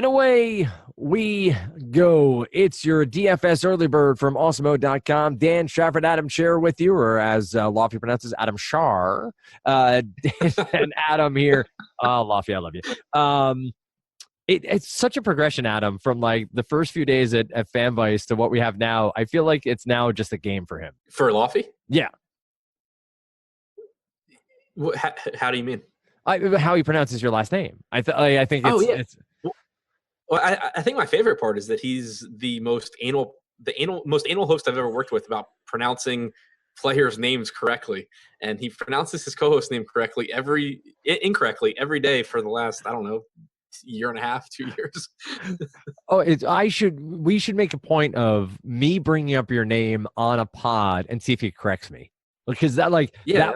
And away we go. It's your DFS early bird from awesomemode.com. Dan Strafford, Adam Scher with you, or as Lofty pronounces, Adam Shar. And Adam here. Lofty, I love you. It's such a progression, Adam, from like the first few days at FanVice to what we have now. I feel like it's now just a game for him. For Lofty? Yeah. How do you mean? How he pronounces your last name. I think it's Well, I think my favorite part is that he's the most anal host I've ever worked with about pronouncing players' names correctly, and he pronounces his co-host name incorrectly every day for the last, I don't know, year and a half, 2 years. We should make a point of me bringing up your name on a pod and see if he corrects me, because that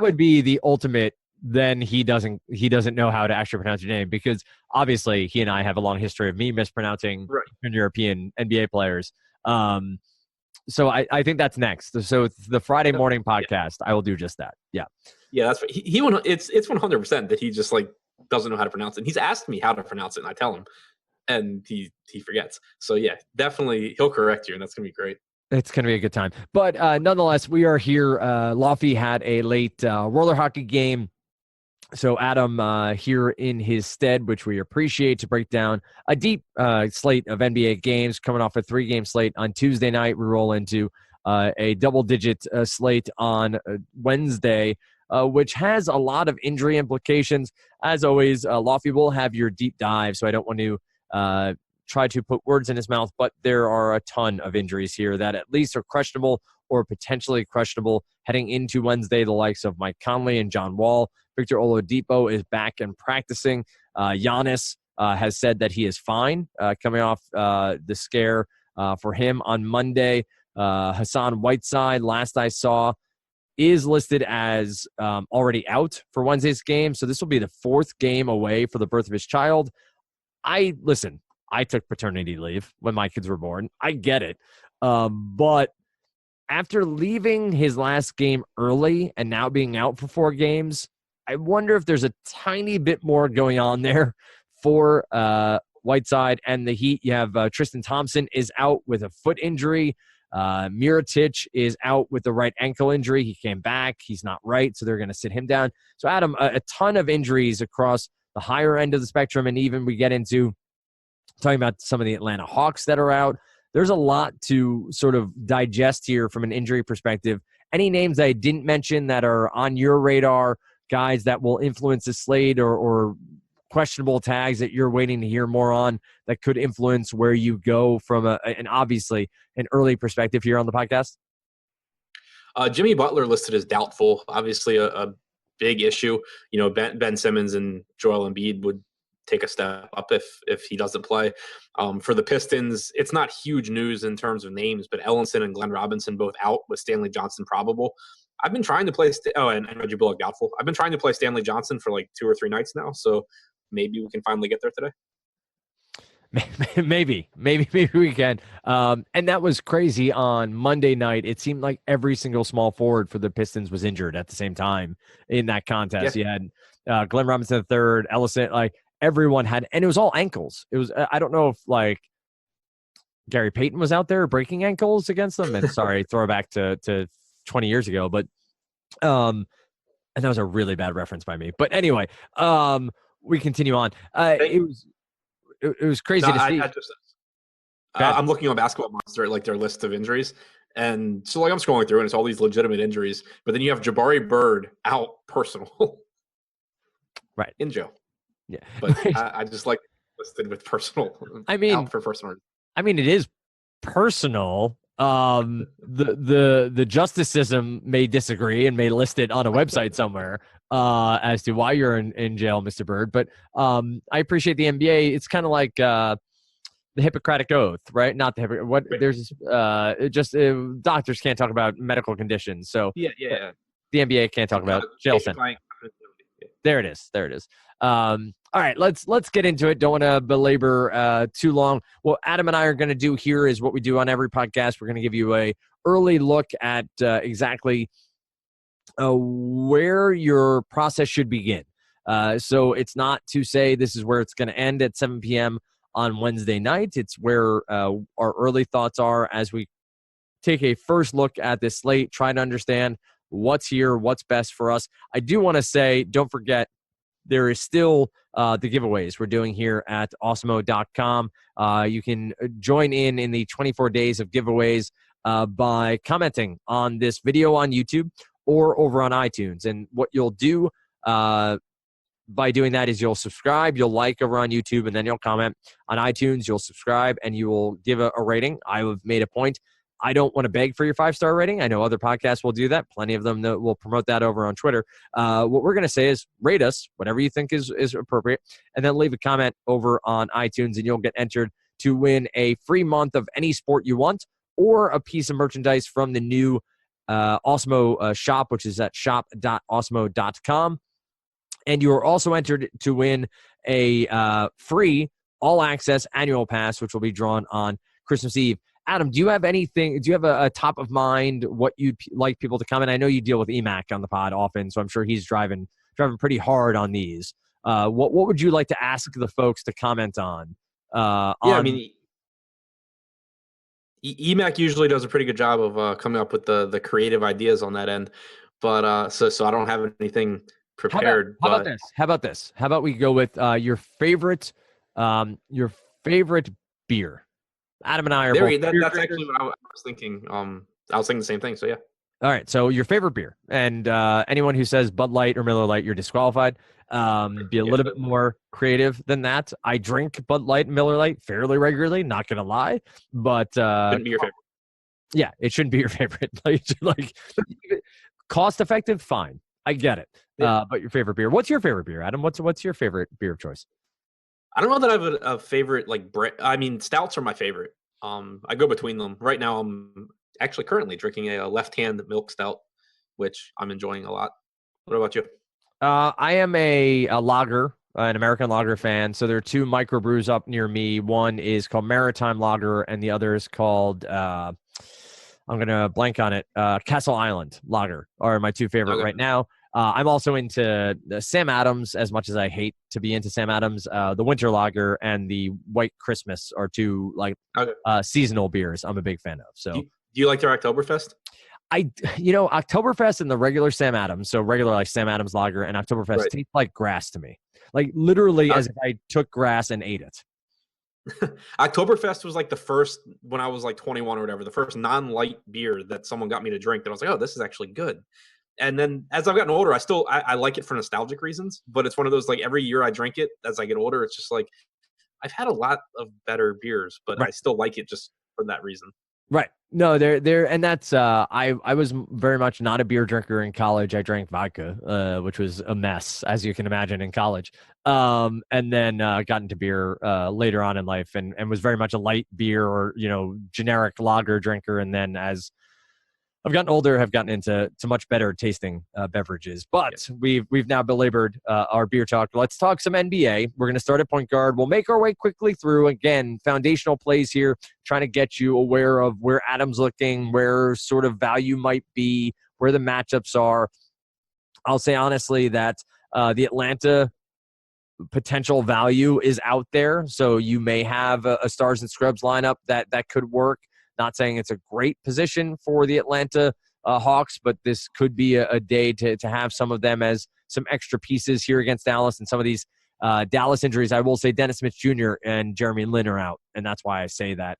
would be the ultimate. Then he doesn't know how to actually pronounce your name, because obviously he and I have a long history of me mispronouncing European NBA players. So I think that's next. So the Friday morning podcast, I will do just that. Yeah. That's it's 100% that he just like doesn't know how to pronounce it. And he's asked me how to pronounce it, and I tell him, and he forgets. So yeah, definitely he'll correct you, and that's gonna be great. It's going to be a good time. But nonetheless, we are here. Lofty had a late roller hockey game. So Adam here in his stead, which we appreciate, to break down a deep slate of NBA games, coming off a 3-game slate on Tuesday night. We roll into a double-digit slate on Wednesday, which has a lot of injury implications. As always, Lofty will have your deep dive, so I don't want to try to put words in his mouth, but there are a ton of injuries here that at least are questionable or potentially questionable heading into Wednesday. The likes of Mike Conley and John Wall. Victor Oladipo is back and practicing. Giannis has said that he is fine coming off the scare for him on Monday. Hassan Whiteside, last I saw, is listed as already out for Wednesday's game. So this will be the 4th game away for the birth of his child. I took paternity leave when my kids were born. I get it. But after leaving his last game early and now being out for 4 games, I wonder if there's a tiny bit more going on there for Whiteside and the Heat. You have Tristan Thompson is out with a foot injury. Mirotic is out with the right ankle injury. He came back. He's not right, so they're going to sit him down. So, Adam, a ton of injuries across the higher end of the spectrum, and even we get into talking about some of the Atlanta Hawks that are out. There's a lot to sort of digest here from an injury perspective. Any names I didn't mention that are on your radar, guys that will influence the slate, or questionable tags that you're waiting to hear more on that could influence where you go from an obviously an early perspective here on the podcast? Jimmy Butler listed as doubtful. Obviously a big issue. You know, Ben Simmons and Joel Embiid would take a step up if he doesn't play. For the Pistons, it's not huge news in terms of names, but Ellenson and Glenn Robinson both out, with Stanley Johnson probable. I've been trying to play and Reggie Bullock doubtful. I've been trying to play Stanley Johnson for like 2 or 3 nights now, so maybe we can finally get there today. Maybe we can. And that was crazy on Monday night. It seemed like every single small forward for the Pistons was injured at the same time in that contest. Yeah. You had Glenn Robinson III, Ellison, like everyone had, and it was all ankles. It was, I don't know if like Gary Payton was out there breaking ankles against them. And sorry, throwback to 20 years ago, but and that was a really bad reference by me. But anyway, we continue on. It was crazy to see. I'm looking on Basketball Monster at like their list of injuries, and so like I'm scrolling through and it's all these legitimate injuries, but then you have Jabari Bird out personal, right, in jail. Yeah, but I just like listed with personal. I mean, out for personal. I mean, it is personal. The justice system may disagree and may list it on a website somewhere as to why you're in jail, Mr. Bird. But I appreciate the NBA. It's kind of like the Hippocratic Oath, right? Not the what there's doctors can't talk about medical conditions. So yeah. The NBA can't talk about jail sentence. There it is. All right, let's get into it. Don't want to belabor too long. What Adam and I are going to do here is what we do on every podcast. We're going to give you a early look at exactly where your process should begin. So it's not to say this is where it's going to end at 7 p.m. on Wednesday night. It's where our early thoughts are as we take a first look at this slate, try to understand what's here, what's best for us. I do want to say, don't forget, there is still the giveaways we're doing here at awesemo.com. You can join in the 24 days of giveaways by commenting on this video on YouTube or over on iTunes. And what you'll do by doing that is you'll subscribe, you'll like over on YouTube, and then you'll comment on iTunes. You'll subscribe, and you will give a rating. I have made a point. I don't want to beg for your 5-star rating. I know other podcasts will do that. Plenty of them that will promote that over on Twitter. What we're going to say is rate us, whatever you think is appropriate, and then leave a comment over on iTunes, and you'll get entered to win a free month of any sport you want or a piece of merchandise from the new Awesemo shop, which is at shop.awesemo.com. And you are also entered to win a free all-access annual pass, which will be drawn on Christmas Eve. Adam, do you have anything? Do you have a top of mind what you'd like people to comment? I know you deal with EMAC on the pod often, so I'm sure he's driving pretty hard on these. What would you like to ask the folks to comment on? I mean, EMAC usually does a pretty good job of coming up with the creative ideas on that end, but so I don't have anything prepared. How about this? How about we go with your favorite beer? Adam and I are both. That's actually what I was thinking. I was thinking the same thing. So yeah. All right. So your favorite beer, and anyone who says Bud Light or Miller Lite, you're disqualified. Be a little bit more creative than that. I drink Bud Light and Miller Lite fairly regularly. Not gonna lie, but shouldn't be your favorite. Yeah, it shouldn't be your favorite. like cost effective, fine. I get it. Yeah. But your favorite beer. What's your favorite beer, Adam? What's your favorite beer of choice? I don't know that I have a favorite, I mean, stouts are my favorite. I go between them. Right now, I'm actually currently drinking a left-hand milk stout, which I'm enjoying a lot. What about you? I am a lager, an American lager fan. So there are two microbrews up near me. One is called Maritime Lager, and the other is called, I'm going to blank on it, Castle Island Lager are my two favorite right now. I'm also into Sam Adams, as much as I hate to be into Sam Adams. The Winter Lager and the White Christmas are two seasonal beers I'm a big fan of. So, do you like their Oktoberfest? Oktoberfest and the regular Sam Adams, so regular like Sam Adams Lager and Oktoberfest taste like grass to me. Like literally as if I took grass and ate it. Oktoberfest was like the first, when I was like 21 or whatever, the first non-light beer that someone got me to drink that I was like, oh, this is actually good. And then as I've gotten older, I like it for nostalgic reasons, but it's one of those, like, every year I drink it as I get older, it's just like, I've had a lot of better beers, but I still like it just for that reason. Right. No, there, and that's, I was very much not a beer drinker in college. I drank vodka, which was a mess, as you can imagine, in college. And then got into beer later on in life and was very much a light beer or, generic lager drinker. And then as I've gotten older, have gotten into much better tasting beverages. But we've now belabored our beer talk. Let's talk some NBA. We're going to start at point guard. We'll make our way quickly through, again, foundational plays here, trying to get you aware of where Adam's looking, where sort of value might be, where the matchups are. I'll say honestly that the Atlanta potential value is out there. So you may have a Stars and Scrubs lineup that could work. Not saying it's a great position for the Atlanta Hawks, but this could be a day to have some of them as some extra pieces here against Dallas. And some of these Dallas injuries, I will say Dennis Smith Jr. and Jeremy Lin are out, and that's why I say that.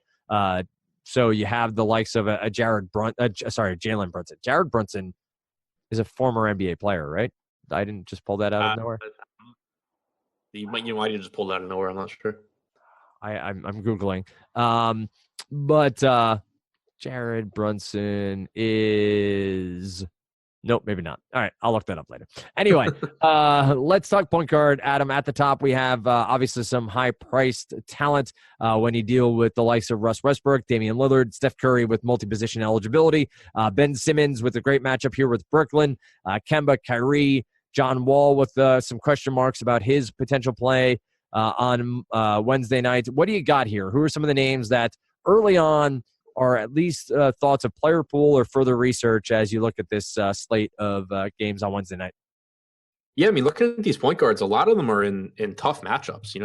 So you have the likes of a Jalen Brunson. Jared Brunson is a former NBA player, right? I didn't just pull that out of nowhere. I didn't just pull that out of nowhere. I'm not sure. I'm Googling. But Jared Brunson is... Nope, maybe not. All right, I'll look that up later. Anyway, let's talk point guard. Adam, at the top, we have obviously some high-priced talent when you deal with the likes of Russ Westbrook, Damian Lillard, Steph Curry with multi-position eligibility, Ben Simmons with a great matchup here with Brooklyn, Kemba, Kyrie, John Wall with some question marks about his potential play on Wednesday night. What do you got here? Who are some of the names that early on are at least thoughts of player pool or further research as you look at this slate of games on Wednesday night? Yeah, I mean, looking at these point guards, a lot of them are in tough matchups.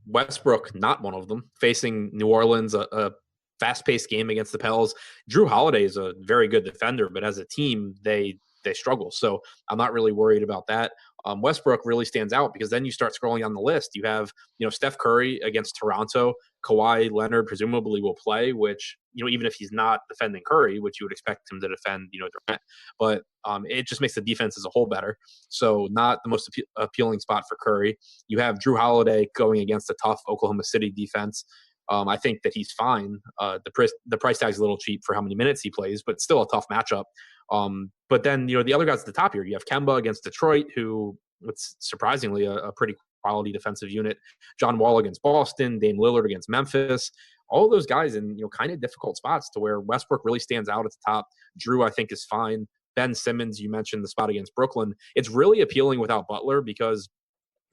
Westbrook, not one of them, facing New Orleans, a fast-paced game against the Pels. Drew Holiday is a very good defender, but as a team, they struggle. So I'm not really worried about that. Westbrook really stands out because then you start scrolling down the list. You have Steph Curry against Toronto. Kawhi Leonard presumably will play, which even if he's not defending Curry, which you would expect him to defend, Durant, but it just makes the defense as a whole better. So not the most appealing spot for Curry. You have Drew Holiday going against a tough Oklahoma City defense. I think that he's fine. The price tag's a little cheap for how many minutes he plays, but still a tough matchup. But then the other guys at the top here, you have Kemba against Detroit, who it's surprisingly a pretty quality defensive unit. John Wall against Boston, Dame Lillard against Memphis. All of those guys in kind of difficult spots to where Westbrook really stands out at the top. Drew, I think, is fine. Ben Simmons, you mentioned the spot against Brooklyn. It's really appealing without Butler because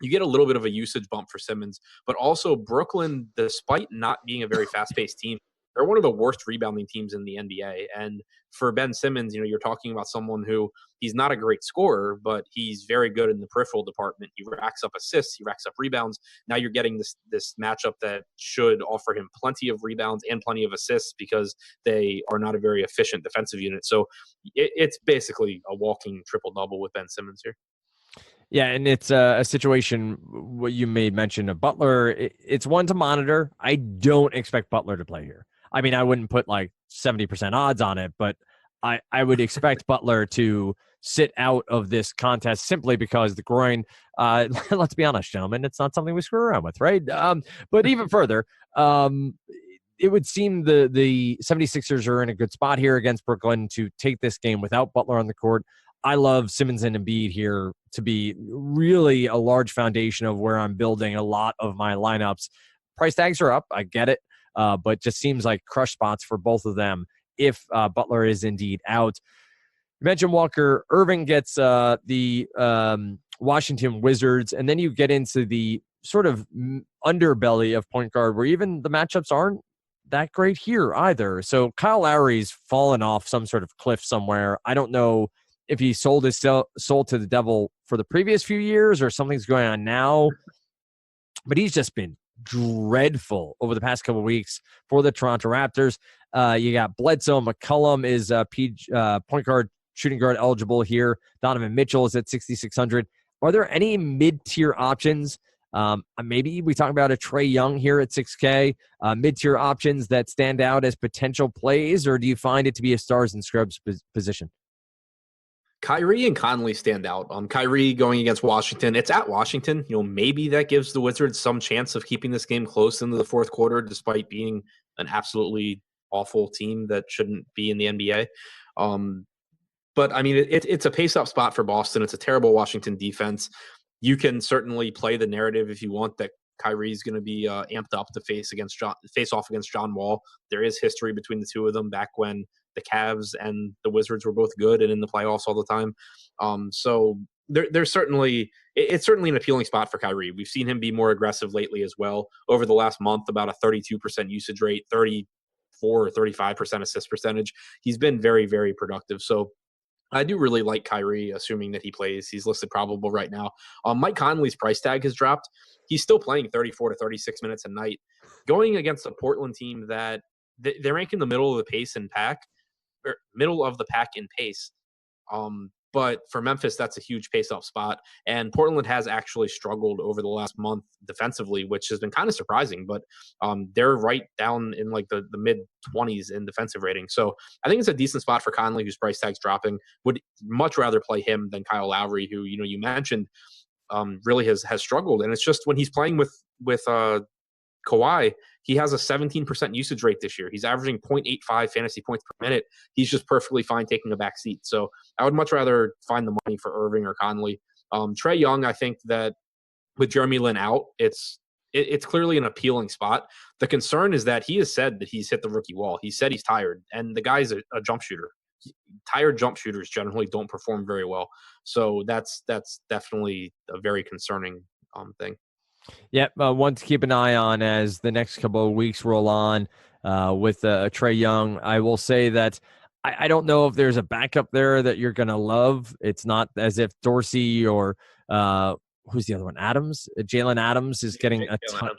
you get a little bit of a usage bump for Simmons, but also Brooklyn, despite not being a very fast-paced team, they're one of the worst rebounding teams in the NBA. And for Ben Simmons, you're talking about someone who he's not a great scorer, but he's very good in the peripheral department. He racks up assists, he racks up rebounds. Now you're getting this matchup that should offer him plenty of rebounds and plenty of assists because they are not a very efficient defensive unit. So it's basically a walking triple-double with Ben Simmons here. Yeah, and it's a situation, what you made mention of Butler, it's one to monitor. I don't expect Butler to play here. I mean, I wouldn't put like 70% odds on it, but I would expect Butler to sit out of this contest simply because the groin, let's be honest, gentlemen, it's not something we screw around with, right? But even further, it would seem the 76ers are in a good spot here against Brooklyn to take this game without Butler on the court. I love Simmons and Embiid here to be really a large foundation of where I'm building a lot of my lineups. Price tags are up. I get it. But just seems like crush spots for both of them if Butler is indeed out. You mentioned Walker. Irving gets the Washington Wizards, and then you get into the sort of underbelly of point guard where even the matchups aren't that great here either. So Kyle Lowry's fallen off some sort of cliff somewhere. I don't know if he sold his soul to the devil for the previous few years or something's going on now, but he's just been dreadful over the past couple of weeks for the Toronto Raptors. You got Bledsoe. McCollum is point guard, shooting guard eligible here. Donovan Mitchell is at 6,600. Are there any mid-tier options? Maybe we talk about a Trae Young here at 6K, mid-tier options that stand out as potential plays, or do you find it to be a stars and scrubs position? Kyrie and Conley stand out. Kyrie going against Washington. It's at Washington. Maybe that gives the Wizards some chance of keeping this game close into the fourth quarter, despite being an absolutely awful team that shouldn't be in the NBA. But I mean, it's a pace-up spot for Boston. It's a terrible Washington defense. You can certainly play the narrative if you want that Kyrie's going to be amped up to face off against John Wall. There is history between the two of them back when the Cavs and the Wizards were both good and in the playoffs all the time. So there's certainly it's certainly an appealing spot for Kyrie. We've seen him be more aggressive lately as well. Over the last month, about a 32% usage rate, 34 or 35% assist percentage. He's been very, very productive. So I do really like Kyrie, assuming that he plays. He's listed probable right now. Mike Conley's price tag has dropped. He's still playing 34 to 36 minutes a night. Going against a Portland team that they rank in the middle of the pace and pack, or middle of the pack in pace. But for Memphis, that's a huge pace-up spot. And Portland has actually struggled over the last month defensively, which has been kind of surprising. But they're right down in like the mid-20s in defensive rating. So I think it's a decent spot for Conley, whose price tag's dropping. Would much rather play him than Kyle Lowry, who you mentioned really has struggled. And it's just when he's playing with Kawhi, he has a 17% usage rate this year. He's averaging 0.85 fantasy points per minute. He's just perfectly fine taking a back seat. So I would much rather find the money for Irving or Conley. Trae Young, I think that with Jeremy Lin out, it's clearly an appealing spot. The concern is that he has said that he's hit the rookie wall. He said he's tired, and the guy's a jump shooter. Tired jump shooters generally don't perform very well. So that's definitely a very concerning thing. Yep, one to keep an eye on as the next couple of weeks roll on with Trae Young. I will say that I don't know if there's a backup there that you're going to love. It's not as if Dorsey or who's the other one? Adams? Jalen Adams is getting a ton.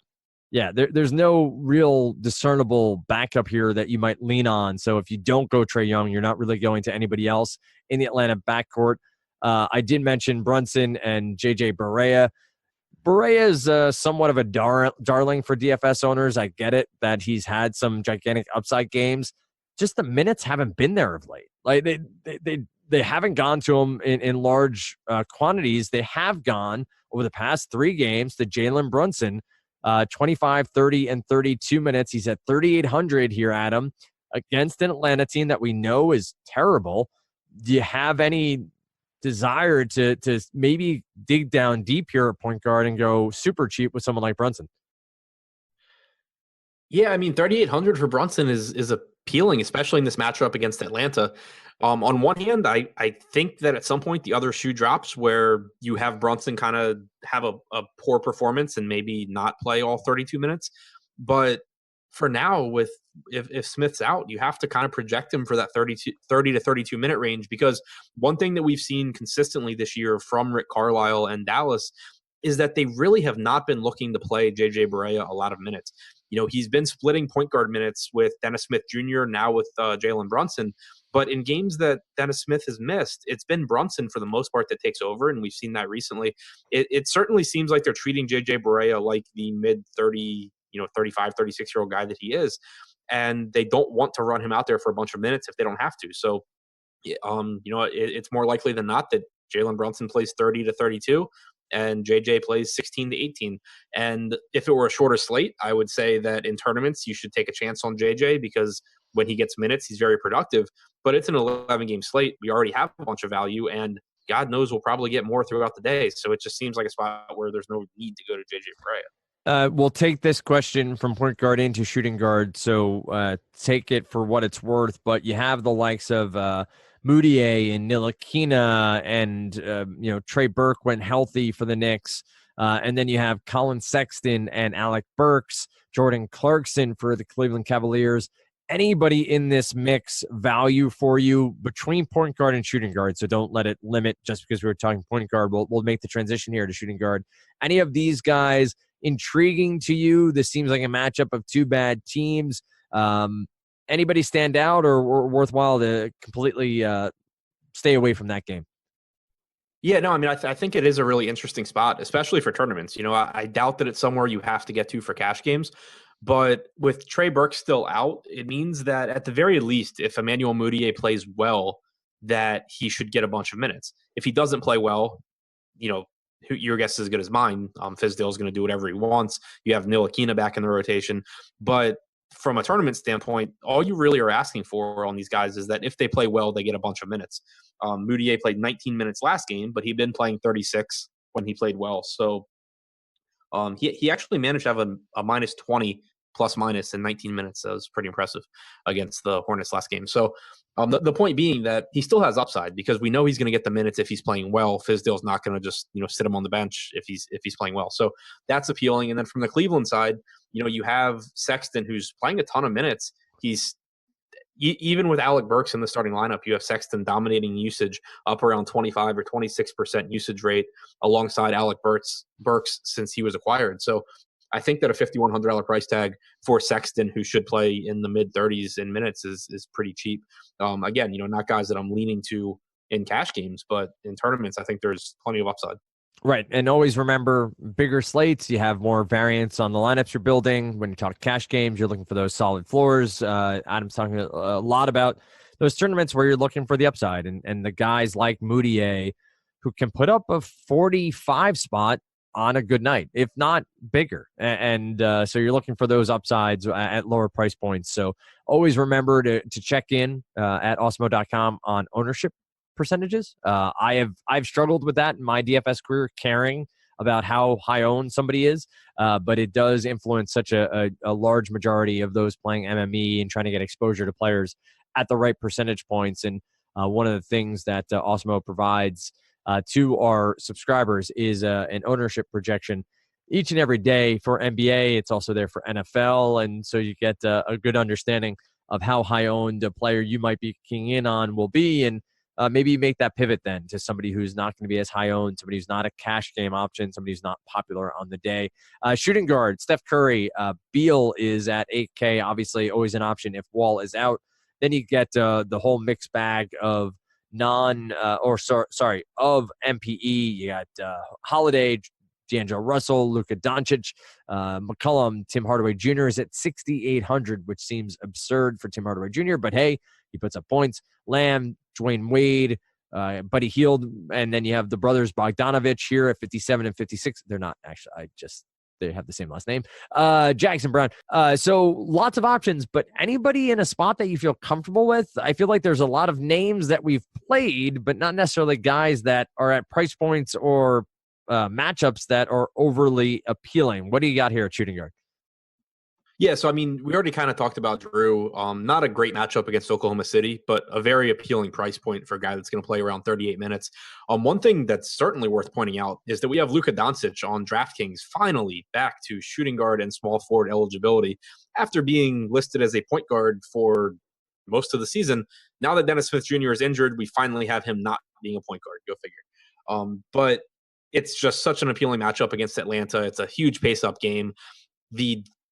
Yeah, there's no real discernible backup here that you might lean on. So if you don't go Trae Young, you're not really going to anybody else in the Atlanta backcourt. I did mention Brunson and JJ Barea. Barea is somewhat of a darling for DFS owners. I get it that he's had some gigantic upside games. Just the minutes haven't been there of late. Like they haven't gone to him in large quantities. They have gone over the past 3 games to Jalen Brunson, 25, 30, and 32 minutes. He's at 3,800 here, Adam, against an Atlanta team that we know is terrible. Do you have any desire to maybe dig down deep here at point guard and go super cheap with someone like Brunson? Yeah, I mean, 3,800 for Brunson is appealing, especially in this matchup against Atlanta. On one hand, I think that at some point the other shoe drops where you have Brunson kind of have a poor performance and maybe not play all 32 minutes. But for now, with if Smith's out, you have to kind of project him for that 30 to 32 minute range, because one thing that we've seen consistently this year from Rick Carlisle and Dallas is that they really have not been looking to play JJ Barea a lot of minutes. He's been splitting point guard minutes with Dennis Smith Jr., now with Jalen Brunson. But in games that Dennis Smith has missed, it's been Brunson for the most part that takes over, and we've seen that recently. It certainly seems like they're treating JJ Barea like the mid-30, 35, 36-year-old guy that he is, and they don't want to run him out there for a bunch of minutes if they don't have to. So, it's more likely than not that Jalen Brunson plays 30 to 32 and JJ plays 16 to 18. And if it were a shorter slate, I would say that in tournaments, you should take a chance on JJ, because when he gets minutes, he's very productive. But it's an 11-game slate. We already have a bunch of value, and God knows we'll probably get more throughout the day. So it just seems like a spot where there's no need to go to JJ Barea. We'll take this question from point guard into shooting guard, so take it for what it's worth. But you have the likes of Moutier and Ntilikina, and Trey Burke went healthy for the Knicks, and then you have Colin Sexton and Alec Burks, Jordan Clarkson for the Cleveland Cavaliers. Anybody in this mix value for you between point guard and shooting guard? So don't let it limit just because we were talking point guard. We'll make the transition here to shooting guard. Any of these guys intriguing to you? This seems like a matchup of 2 bad teams. Anybody stand out or worthwhile to completely stay away from that game? Yeah, no, I mean, I think it is a really interesting spot, especially for tournaments. I doubt that it's somewhere you have to get to for cash games. But with Trey Burke still out, it means that at the very least, if Emmanuel Moutier plays well, that he should get a bunch of minutes. If he doesn't play well, your guess is as good as mine. Fizdale is going to do whatever he wants. You have Ntilikina back in the rotation. But from a tournament standpoint, all you really are asking for on these guys is that if they play well, they get a bunch of minutes. Moutier played 19 minutes last game, but he'd been playing 36 when he played well. So he actually managed to have a minus 20 plus minus in 19 minutes. That was pretty impressive against the Hornets last game. So the point being that he still has upside, because we know he's going to get the minutes if he's playing well. Fizdale's not going to just sit him on the bench if he's playing well. So that's appealing. And then from the Cleveland side, you have Sexton, who's playing a ton of minutes. He's even with Alec Burks in the starting lineup, you have Sexton dominating usage up around 25 or 26% usage rate alongside Alec Burks since he was acquired. So I think that a $5,100 price tag for Sexton, who should play in the mid-30s in minutes, is pretty cheap. Again, not guys that I'm leaning to in cash games, but in tournaments, I think there's plenty of upside. Right. And always remember, bigger slates, you have more variance on the lineups you're building. When you talk cash games, you're looking for those solid floors. Adam's talking a lot about those tournaments where you're looking for the upside, and the guys like Moutier who can put up a 45 spot on a good night, if not bigger. And so you're looking for those upsides at lower price points. So always remember to check in at Osmo.com on ownership percentages. I've struggled with that in my DFS career, caring about how high owned somebody is, but it does influence such a large majority of those playing MME and trying to get exposure to players at the right percentage points. And one of the things that Osmo provides to our subscribers is an ownership projection each and every day for NBA. It's also there for NFL, and so you get a good understanding of how high owned a player you might be keying in on will be. And maybe you make that pivot then to somebody who's not going to be as high owned, somebody who's not a cash game option, somebody who's not popular on the day. Shooting guard, Steph Curry. Beal is at 8K, obviously always an option if Wall is out. Then you get the whole mixed bag of of MPE. You got Holiday, D'Angelo Russell, Luka Doncic, McCollum. Tim Hardaway Jr. is at 6,800, which seems absurd for Tim Hardaway Jr., but hey, he puts up points. Lamb, Dwayne Wade, Buddy Hield, and then you have the brothers Bogdanovich here at 57 and 56. They're not actually, they have the same last name. Jackson Brown. So lots of options, but anybody in a spot that you feel comfortable with? I feel like there's a lot of names that we've played, but not necessarily guys that are at price points or matchups that are overly appealing. What do you got here at shooting guard? Yeah, so I mean, we already kind of talked about Drew. Not a great matchup against Oklahoma City, but a very appealing price point for a guy that's going to play around 38 minutes. One thing that's certainly worth pointing out is that we have Luka Doncic on DraftKings finally back to shooting guard and small forward eligibility after being listed as a point guard for most of the season. Now that Dennis Smith Jr. is injured, we finally have him not being a point guard. Go figure. But it's just such an appealing matchup against Atlanta. It's a huge pace-up game.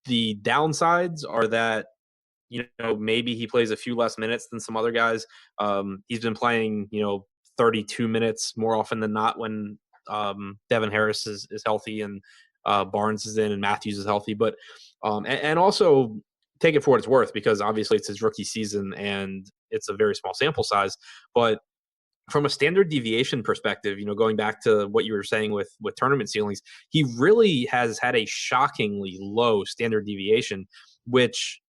The downsides are that, maybe he plays a few less minutes than some other guys. He's been playing, 32 minutes more often than not when Devin Harris is healthy and Barnes is in and Matthews is healthy. But and also take it for what it's worth, because obviously it's his rookie season and it's a very small sample size. But from a standard deviation perspective, going back to what you were saying with tournament ceilings, he really has had a shockingly low standard deviation, which,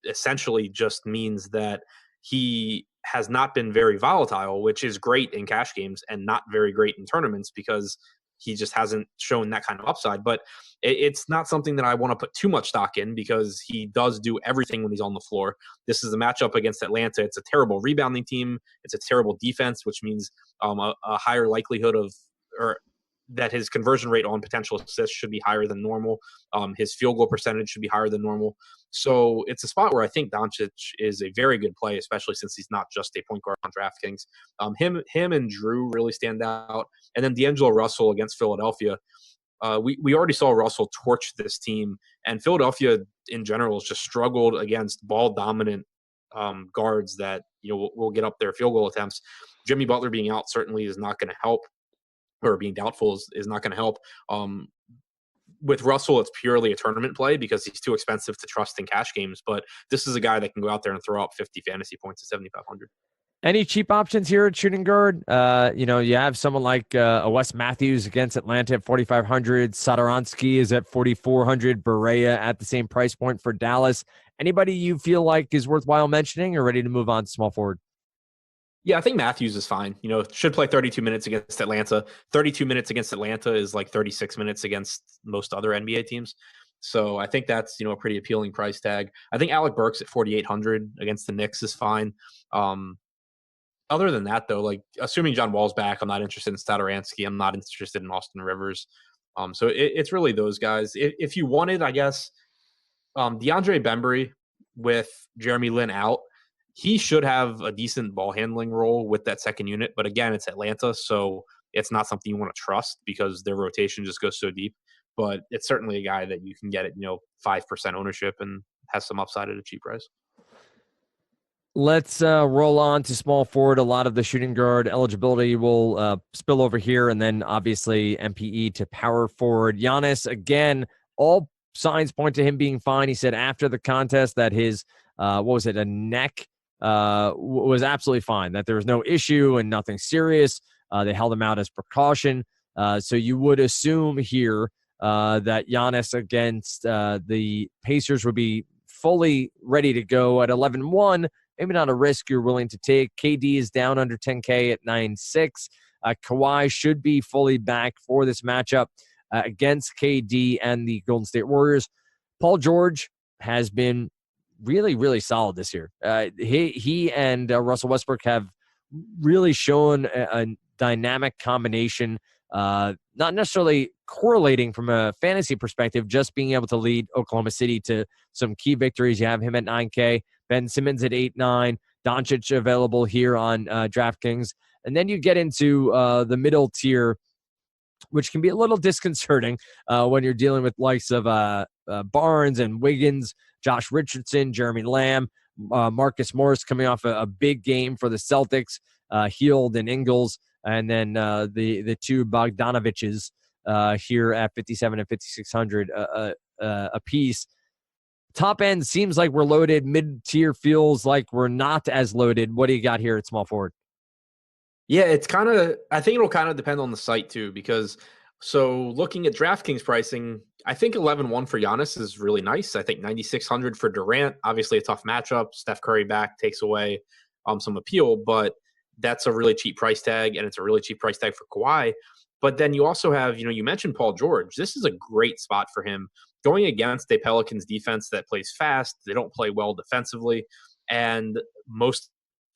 essentially just means that he has not been very volatile, which is great in cash games and not very great in tournaments because he just hasn't shown that kind of upside. But it's not something that I want to put too much stock in because he does do everything when he's on the floor. This is a matchup against Atlanta. It's a terrible rebounding team. It's a terrible defense, which means a higher likelihood that his conversion rate on potential assists should be higher than normal. His field goal percentage should be higher than normal. So it's a spot where I think Doncic is a very good play, especially since he's not just a point guard on DraftKings. Him and Drew really stand out. And then D'Angelo Russell against Philadelphia. We already saw Russell torch this team, and Philadelphia in general has just struggled against ball-dominant guards that will get up their field goal attempts. Jimmy Butler being out certainly is not going to help, or being doubtful is not going to help. With Russell, it's purely a tournament play because he's too expensive to trust in cash games. But this is a guy that can go out there and throw up 50 fantasy points at 7,500. Any cheap options here at shooting guard? You have someone like a Wes Matthews against Atlanta at 4,500. Satoransky is at 4,400. Barea at the same price point for Dallas. Anybody you feel like is worthwhile mentioning or ready to move on to small forward? Yeah, I think Matthews is fine. Should play 32 minutes against Atlanta. 32 minutes against Atlanta is like 36 minutes against most other NBA teams. So I think that's, a pretty appealing price tag. I think Alec Burks at 4,800 against the Knicks is fine. Other than that, though, like assuming John Wall's back, I'm not interested in Satoransky. I'm not interested in Austin Rivers. So it's really those guys. If you wanted, I guess, DeAndre Bembry with Jeremy Lin out, he should have a decent ball handling role with that second unit. But again, it's Atlanta, so it's not something you want to trust because their rotation just goes so deep. But it's certainly a guy that you can get at 5% ownership and has some upside at a cheap price. Let's roll on to small forward. A lot of the shooting guard eligibility will spill over here, and then obviously MPE to power forward. Giannis, again, all signs point to him being fine. He said after the contest that his, a neck was absolutely fine, that there was no issue and nothing serious. They held him out as precaution. So you would assume here that Giannis against the Pacers would be fully ready to go at 11-1. Maybe not a risk you're willing to take. KD is down under 10K at 9.6. Kawhi should be fully back for this matchup against KD and the Golden State Warriors. Paul George has been really, really solid this year. He and Russell Westbrook have really shown a dynamic combination not necessarily correlating from a fantasy perspective, just being able to lead Oklahoma City to some key victories. You have him at 9K, Ben Simmons at 8-9, Doncic available here on DraftKings. And then you get into the middle tier, which can be a little disconcerting when you're dealing with likes of Barnes and Wiggins, Josh Richardson, Jeremy Lamb, Marcus Morris coming off a big game for the Celtics, Hield and Ingles, and then the two Bogdanoviches here at 57 and 5,600 a piece. Top end seems like we're loaded. Mid-tier feels like we're not as loaded. What do you got here at small forward? Yeah, I think it'll kind of depend on the site too, because so looking at DraftKings pricing, I think 11-1 for Giannis is really nice. I think 9,600 for Durant, obviously a tough matchup. Steph Curry back takes away some appeal, but that's a really cheap price tag, and it's a really cheap price tag for Kawhi. But then you also have, you mentioned Paul George. This is a great spot for him going against a Pelicans defense that plays fast. They don't play well defensively, and most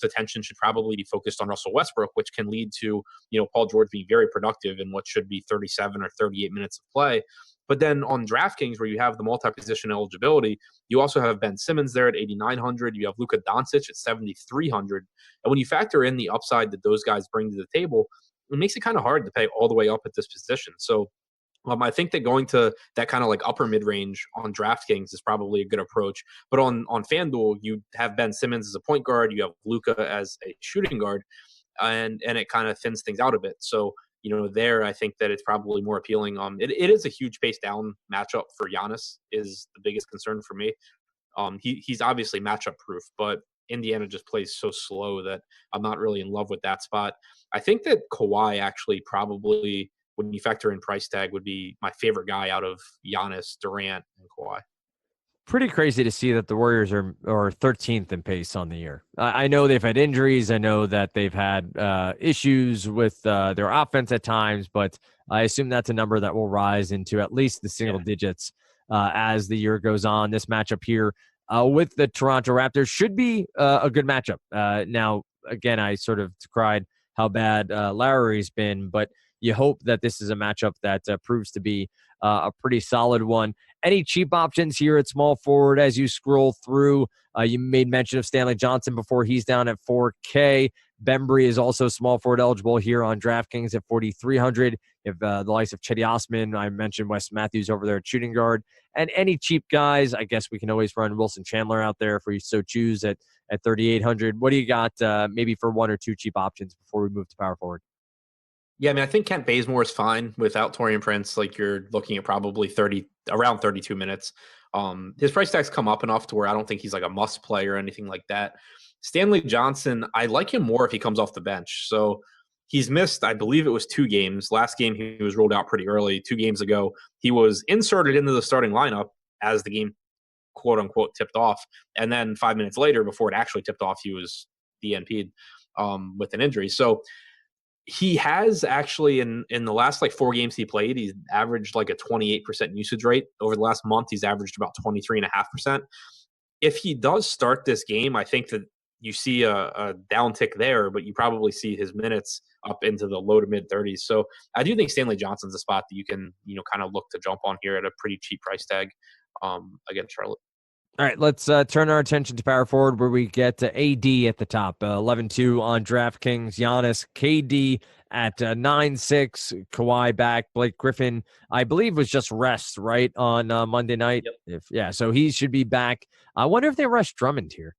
attention should probably be focused on Russell Westbrook, which can lead to, Paul George being very productive in what should be 37 or 38 minutes of play. But then on DraftKings, where you have the multi-position eligibility, you also have Ben Simmons there at 8,900. You have Luka Doncic at 7,300. And when you factor in the upside that those guys bring to the table, it makes it kind of hard to pay all the way up at this position. So I think that going to that kind of like upper mid-range on DraftKings is probably a good approach. But on FanDuel, you have Ben Simmons as a point guard, you have Luka as a shooting guard, and it kind of thins things out a bit. So, there I think that it's probably more appealing. It is a huge pace down matchup for Giannis is the biggest concern for me. He's obviously matchup proof, but Indiana just plays so slow that I'm not really in love with that spot. I think that Kawhi actually probably, when you factor in price tag, would be my favorite guy out of Giannis, Durant, and Kawhi. Pretty crazy to see that the Warriors are 13th in pace on the year. I know they've had injuries. I know that they've had issues with their offense at times, but I assume that's a number that will rise into at least the single digits as the year goes on. This matchup here with the Toronto Raptors should be a good matchup. Now, again, I sort of decried how bad Lowry's been, but you hope that this is a matchup that proves to be a pretty solid one. Any cheap options here at small forward as you scroll through? You made mention of Stanley Johnson before. He's down at 4K. Bembry is also small forward eligible here on DraftKings at 4,300. If the likes of Cedi Osman, I mentioned Wes Matthews over there at shooting guard. And any cheap guys, I guess we can always run Wilson Chandler out there if we so choose at 3,800. What do you got maybe for one or two cheap options before we move to power forward? Yeah, I mean, I think Kent Bazemore is fine without Taurean Prince. Like you're looking at probably around 32 minutes. His price tag's come up enough to where I don't think he's like a must play or anything like that. Stanley Johnson, I like him more if he comes off the bench. So he's missed, I believe it was 2 games. Last game he was rolled out pretty early. 2 games ago, he was inserted into the starting lineup as the game quote unquote tipped off. And then 5 minutes later, before it actually tipped off, he was DNP'd with an injury. So he has actually in the last like 4 games he played, he's averaged like a 28% usage rate. Over the last month, he's averaged about 23.5%. If he does start this game, I think that you see a downtick there, but you probably see his minutes up into the low to mid 30s. So I do think Stanley Johnson's a spot that you can, kind of look to jump on here at a pretty cheap price tag against Charlotte. All right, let's turn our attention to power forward where we get AD at the top. 11-2 on DraftKings. Giannis, KD at 9-6. Kawhi back. Blake Griffin, I believe, was just rest, right, on Monday night? Yep. So he should be back. I wonder if they rush Drummond here.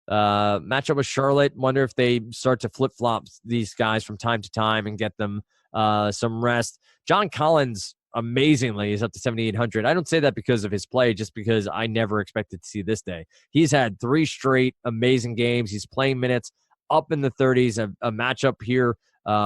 Matchup with Charlotte. Wonder if they start to flip-flop these guys from time to time and get them some rest. John Collins, amazingly, is up to 7,800. I don't say that because of his play, just because I never expected to see this day. He's had 3 straight amazing games. He's playing minutes up in the 30s. A matchup here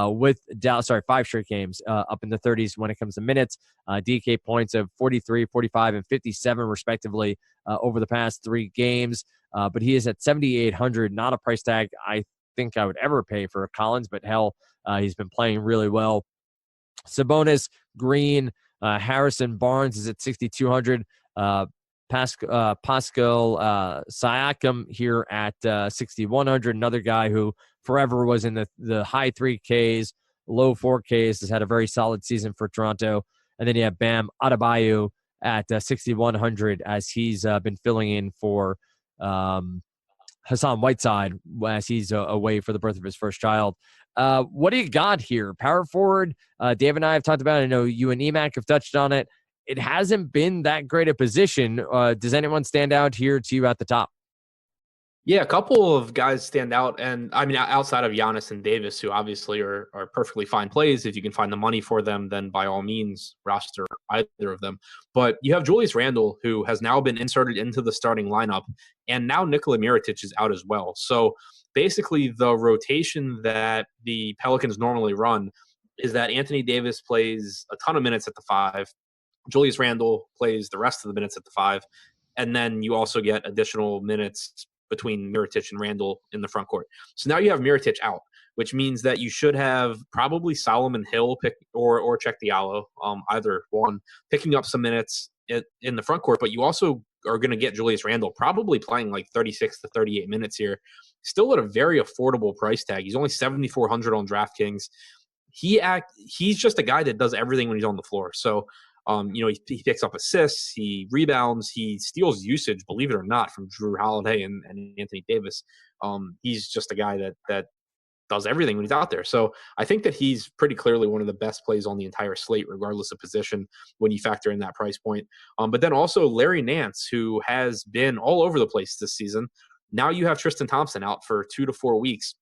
with Dallas, 5 straight games up in the 30s when it comes to minutes. DK points of 43, 45, and 57 respectively over the past 3 games. But he is at 7,800, not a price tag I think I would ever pay for Collins, but hell, he's been playing really well. Sabonis, Green, Harrison, Barnes is at 6,200. Pascal Siakam here at 6,100. Another guy who forever was in the high 3Ks. low 4Ks, has had a very solid season for Toronto. And then you have Bam Adebayo at 6,100 as he's been filling in for Hassan Whiteside as he's away for the birth of his first child. What do you got here? Power forward, Dave and I have talked about it. I know you and EMAC have touched on it. It hasn't been that great a position. Does anyone stand out here to you at the top? Yeah, a couple of guys stand out. And I mean, outside of Giannis and Davis, who obviously are perfectly fine plays, if you can find the money for them, then by all means, roster either of them. But you have Julius Randle, who has now been inserted into the starting lineup. And now Nikola Mirotic is out as well. So basically, the rotation that the Pelicans normally run is that Anthony Davis plays a ton of minutes at the 5. Julius Randle plays the rest of the minutes at the 5. And then you also get additional minutes between Mirotic and Randle in the front court. So now you have Mirotic out, which means that you should have probably Solomon Hill or Check Diallo, either one, picking up some minutes in the front court. But you also are going to get Julius Randle probably playing like 36 to 38 minutes here, still at a very affordable price tag. He's only 7,400 on DraftKings. He's just a guy that does everything when he's on the floor. So he picks up assists, he rebounds, he steals usage, believe it or not, from Jrue Holiday and Anthony Davis. He's just a guy that does everything when he's out there. So I think that he's pretty clearly one of the best plays on the entire slate, regardless of position, when you factor in that price point. But then also Larry Nance, who has been all over the place this season. Now you have Tristan Thompson out for 2 to 4 weeks.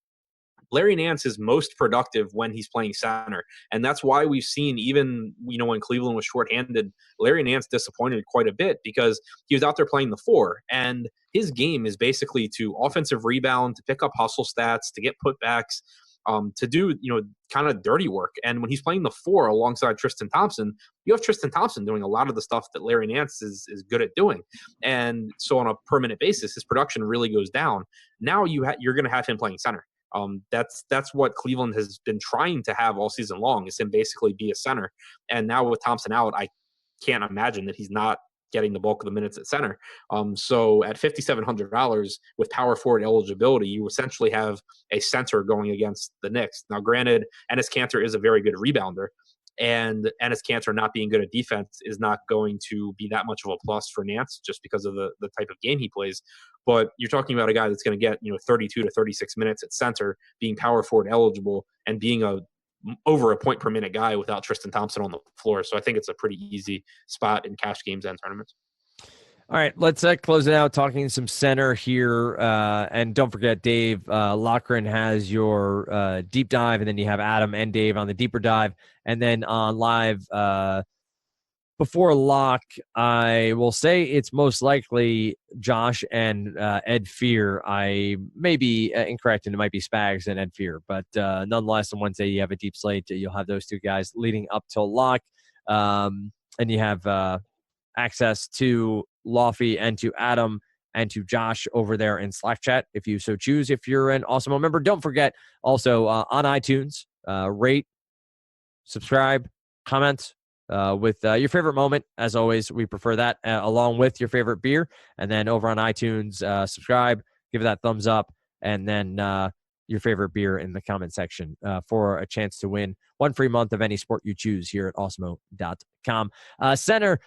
Larry Nance is most productive when he's playing center. And that's why we've seen, even, when Cleveland was shorthanded, Larry Nance disappointed quite a bit because he was out there playing the 4. And his game is basically to offensive rebound, to pick up hustle stats, to get putbacks, to do, kind of dirty work. And when he's playing the 4 alongside Tristan Thompson, you have Tristan Thompson doing a lot of the stuff that Larry Nance is good at doing. And so on a permanent basis, his production really goes down. Now you're going to have him playing center. That's what Cleveland has been trying to have all season long, is him basically be a center. And now with Thompson out, I can't imagine that he's not getting the bulk of the minutes at center. So at $5,700 with power forward eligibility, you essentially have a center going against the Knicks. Now, granted, Enes Kanter is a very good rebounder, and Enes Kanter not being good at defense is not going to be that much of a plus for Nance just because of the type of game he plays. But you're talking about a guy that's going to get 32 to 36 minutes at center, being power forward eligible, and being over a point per minute guy without Tristan Thompson on the floor. So I think it's a pretty easy spot in cash games and tournaments. All right, let's close it out talking some center here. And don't forget, Dave Lochran has your deep dive, and then you have Adam and Dave on the deeper dive. And then on live before lock, I will say it's most likely Josh and Ed Fear. I may be incorrect, and it might be Spags and Ed Fear. But nonetheless, on Wednesday, you have a deep slate. You'll have those two guys leading up till lock. And you have access to Lofty and to Adam and to Josh over there in Slack chat if you so choose. If you're an Awesome member, don't forget also on iTunes, rate, subscribe, comment with your favorite moment. As always, we prefer that along with your favorite beer. And then over on iTunes, subscribe, give that thumbs up, and then your favorite beer in the comment section for a chance to win one free month of any sport you choose here at awesemo.com. Center.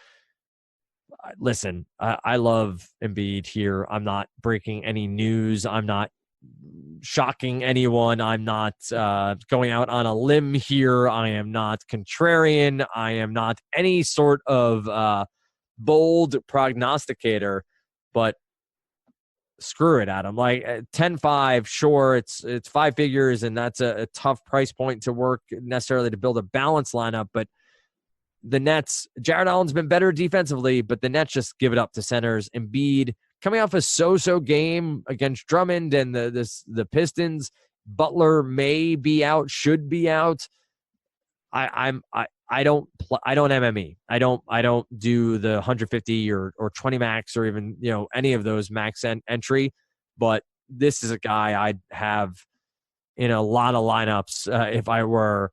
Listen, I love Embiid here. I'm not breaking any news. I'm not shocking anyone. I'm not going out on a limb here. I am not contrarian. I am not any sort of bold prognosticator, but screw it, Adam. Like 10-5, sure, it's 5 figures, and that's a tough price point to work necessarily to build a balanced lineup, but the Nets, Jared Allen's been better defensively, but the Nets just give it up to centers. Embiid coming off a so-so game against Drummond and the Pistons. Butler may be out, should be out. I don't MME. I don't do the 150 or 20 max or even any of those max entry. But this is a guy I'd have in a lot of lineups if I were.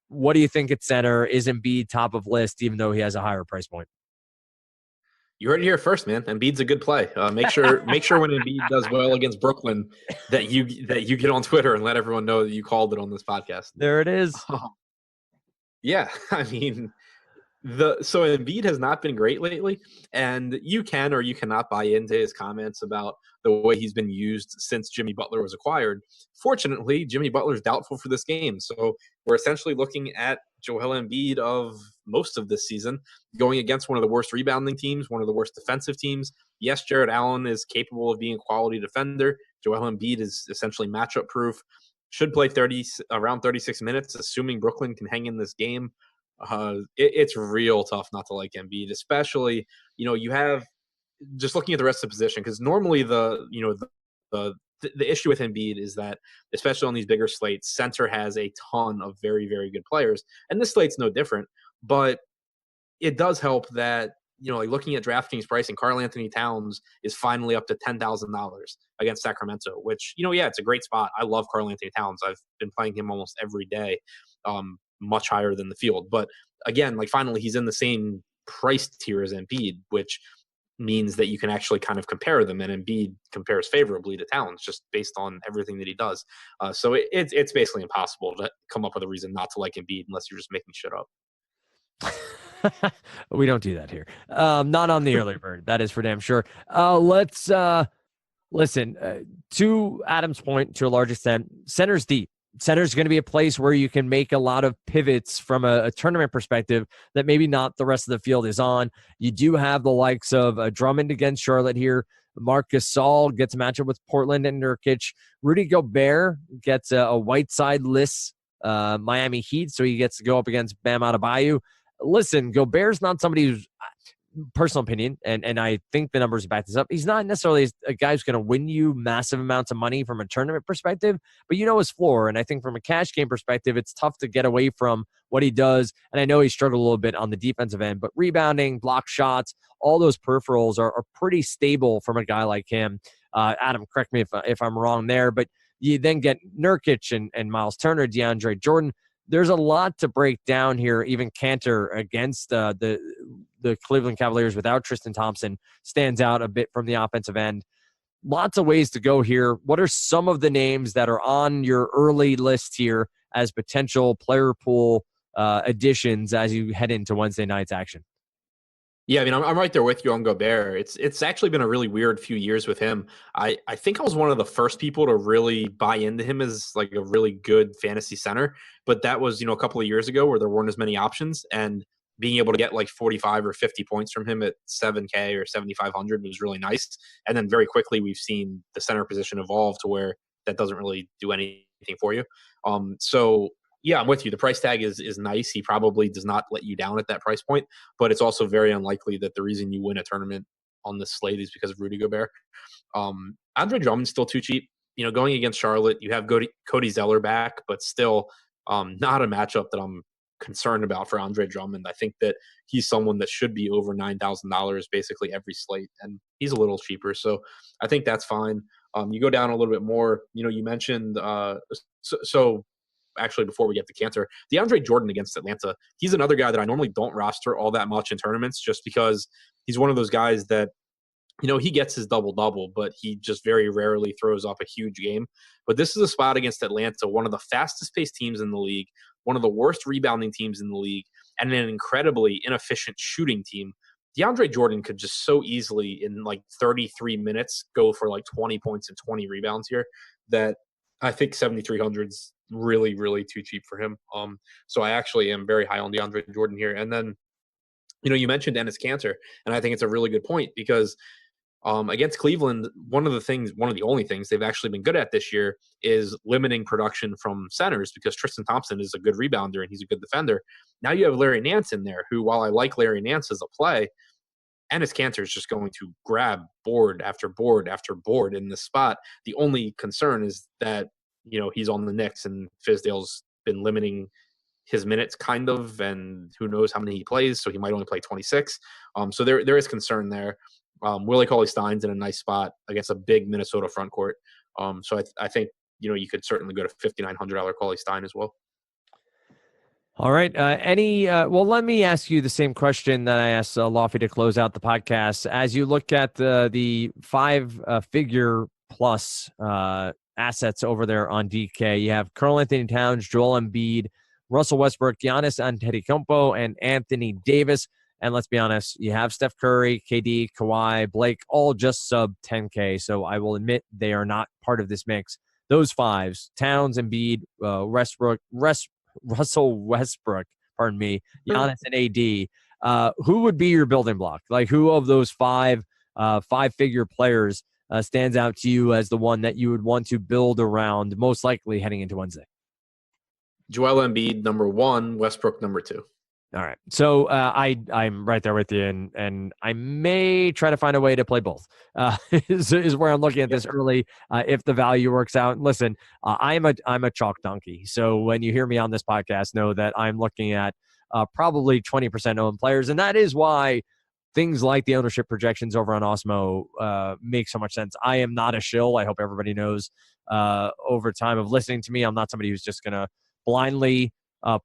What do you think at center? Is Embiid top of list, even though he has a higher price point? You heard it here first, man. Embiid's a good play. Make sure when Embiid does well against Brooklyn that you get on Twitter and let everyone know that you called it on this podcast. There it is. Yeah, I mean, so Embiid has not been great lately, and you can or you cannot buy into his comments about the way he's been used since Jimmy Butler was acquired. Fortunately, Jimmy Butler's doubtful for this game, so we're essentially looking at Joel Embiid of most of this season going against one of the worst rebounding teams, one of the worst defensive teams. Yes, Jared Allen is capable of being a quality defender. Joel Embiid is essentially matchup proof. Should play around 36 minutes, assuming Brooklyn can hang in this game. It's real tough not to like Embiid, especially, you have just looking at the rest of the position, because normally the issue with Embiid is that, especially on these bigger slates, center has a ton of very, very good players, and this slate's no different. But it does help that, like looking at DraftKings pricing, Karl Anthony Towns is finally up to $10,000 against Sacramento, which, yeah, it's a great spot. I love Karl Anthony Towns. I've been playing him almost every day, much higher than the field. But again, like finally he's in the same price tier as Embiid, which means that you can actually kind of compare them, and Embiid compares favorably to Towns just based on everything that he does. So it's basically impossible to come up with a reason not to like Embiid unless you're just making shit up. We don't do that here. Not on the early bird. That is for damn sure. Let's listen to Adam's point to a large extent. Center's deep. Center's going to be a place where you can make a lot of pivots from a tournament perspective that maybe not the rest of the field is on. You do have the likes of Drummond against Charlotte here. Marc Gasol gets a matchup with Portland and Nurkic. Rudy Gobert gets a Whiteside-less Miami Heat, so he gets to go up against Bam Adebayo. Listen, Gobert's not somebody who's, personal opinion, and I think the numbers back this up, he's not necessarily a guy who's going to win you massive amounts of money from a tournament perspective, but his floor. And I think from a cash game perspective, it's tough to get away from what he does. And I know he struggled a little bit on the defensive end, but rebounding, block shots, all those peripherals are pretty stable from a guy like him. Adam, correct me if I'm wrong there, but you then get Nurkic and Miles Turner, DeAndre Jordan. There's a lot to break down here. Even Cantor against the Cleveland Cavaliers without Tristan Thompson stands out a bit from the offensive end. Lots of ways to go here. What are some of the names that are on your early list here as potential player pool additions as you head into Wednesday night's action? Yeah, I mean, I'm right there with you on Gobert. It's actually been a really weird few years with him. I think I was one of the first people to really buy into him as like a really good fantasy center, but that was, a couple of years ago where there weren't as many options, and being able to get like 45 or 50 points from him at 7K or 7,500 was really nice. And then very quickly we've seen the center position evolve to where that doesn't really do anything for you. So yeah, I'm with you. The price tag is nice. He probably does not let you down at that price point, but it's also very unlikely that the reason you win a tournament on this slate is because of Rudy Gobert. Andre Drummond's still too cheap. Going against Charlotte, you have Cody Zeller back, but still not a matchup that I'm concerned about for Andre Drummond. I think that he's someone that should be over $9,000 basically every slate, and he's a little cheaper. So I think that's fine. You go down a little bit more, you mentioned, so actually before we get to Cantor, DeAndre Jordan against Atlanta, he's another guy that I normally don't roster all that much in tournaments just because he's one of those guys that, he gets his double-double, but he just very rarely throws up a huge game. But this is a spot against Atlanta, one of the fastest-paced teams in the league, one of the worst rebounding teams in the league, and an incredibly inefficient shooting team. DeAndre Jordan could just so easily, in like 33 minutes, go for like 20 points and 20 rebounds here that I think 7,300 is really, really too cheap for him. So I actually am very high on DeAndre Jordan here. And then, you mentioned Dennis Cantor, and I think it's a really good point because against Cleveland, one of the only things they've actually been good at this year is limiting production from centers because Tristan Thompson is a good rebounder and he's a good defender. Now you have Larry Nance in there, who, while I like Larry Nance as a play, Enes Kanter is just going to grab board after board after board in this spot. The only concern is that, he's on the Knicks and Fizdale's been limiting his minutes kind of, and who knows how many he plays, so he might only play 26. So there is concern there. Willie Cauley-Stein's in a nice spot against a big Minnesota front court. So I think, you could certainly go to $5,900 Cauley-Stein as well. All right. Well, let me ask you the same question that I asked Lofty to close out the podcast. As you look at the five-figure plus assets over there on DK, you have Karl Anthony Towns, Joel Embiid, Russell Westbrook, Giannis Antetokounmpo, and Anthony Davis. And let's be honest, you have Steph Curry, KD, Kawhi, Blake, all just sub 10K. So I will admit they are not part of this mix. Those fives, Towns, Embiid, Russell Westbrook, pardon me, Giannis and AD, who would be your building block? Like, who of those five-figure players stands out to you as the one that you would want to build around, most likely heading into Wednesday? Joel Embiid, number 1, Westbrook, number 2. All right. So I'm right there with you, and I may try to find a way to play both. Is where I'm looking at this early. If the value works out, listen, I'm a chalk donkey. So when you hear me on this podcast, know that I'm looking at probably 20% owned players, and that is why things like the ownership projections over on Osmo make so much sense. I am not a shill. I hope everybody knows over time of listening to me, I'm not somebody who's just gonna blindly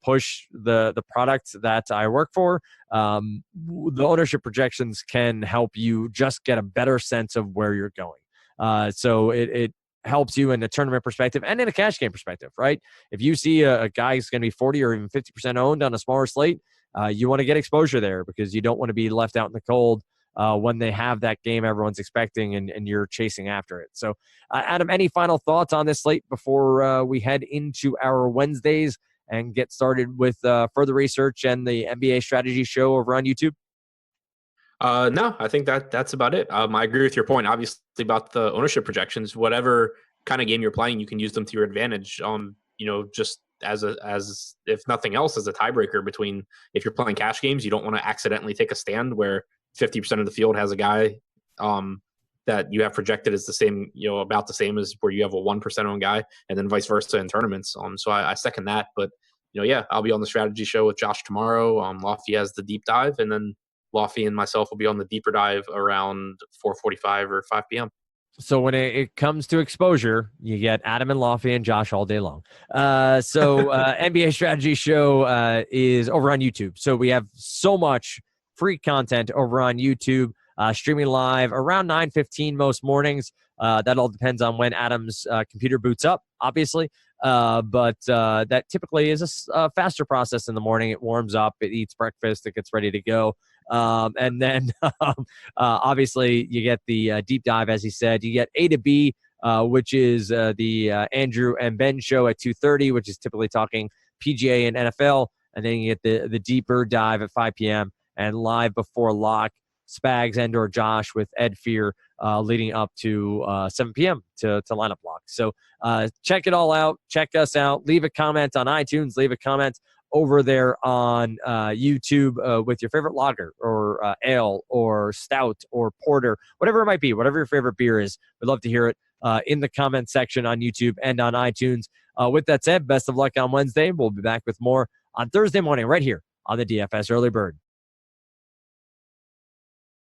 push the product that I work for. The ownership projections can help you just get a better sense of where you're going. So it helps you in a tournament perspective and in a cash game perspective, right? If you see a guy who's going to be 40 or even 50% owned on a smaller slate, you want to get exposure there because you don't want to be left out in the cold when they have that game everyone's expecting and you're chasing after it. So, Adam, any final thoughts on this slate before we head into our Wednesdays and get started with further research and the NBA strategy show over on YouTube? No, I think that's about it. I agree with your point, obviously, about the ownership projections. Whatever kind of game you're playing, you can use them to your advantage. Just as if nothing else, as a tiebreaker between, if you're playing cash games, you don't want to accidentally take a stand where 50% of the field has a guy that you have projected as the same, about the same as where you have a 1% owned guy, and then vice versa in tournaments. So I second that. But I'll be on the strategy show with Josh tomorrow. Lofty has the deep dive, and then Lofty and myself will be on the deeper dive around 4:45 or 5 p.m. So when it comes to exposure, you get Adam and Lofty and Josh all day long. NBA Strategy Show is over on YouTube. So we have so much free content over on YouTube, streaming live around 9:15 most mornings. That all depends on when Adam's computer boots up, obviously. But that typically is a faster process in the morning. It warms up, it eats breakfast, it gets ready to go. And then obviously you get the deep dive, as he said. You get A to B, which is the Andrew and Ben show at 2:30, which is typically talking PGA and NFL. And then you get the deeper dive at 5 p.m. and live before lock, Spags and or Josh with Ed Fear leading up to 7 p.m. to lineup block. So check it all out. Check us out. Leave a comment on iTunes. Leave a comment over there on YouTube with your favorite lager or ale or stout or porter, whatever it might be, whatever your favorite beer is. We'd love to hear it in the comment section on YouTube and on iTunes. With that said, best of luck on Wednesday. We'll be back with more on Thursday morning right here on the DFS Early Bird.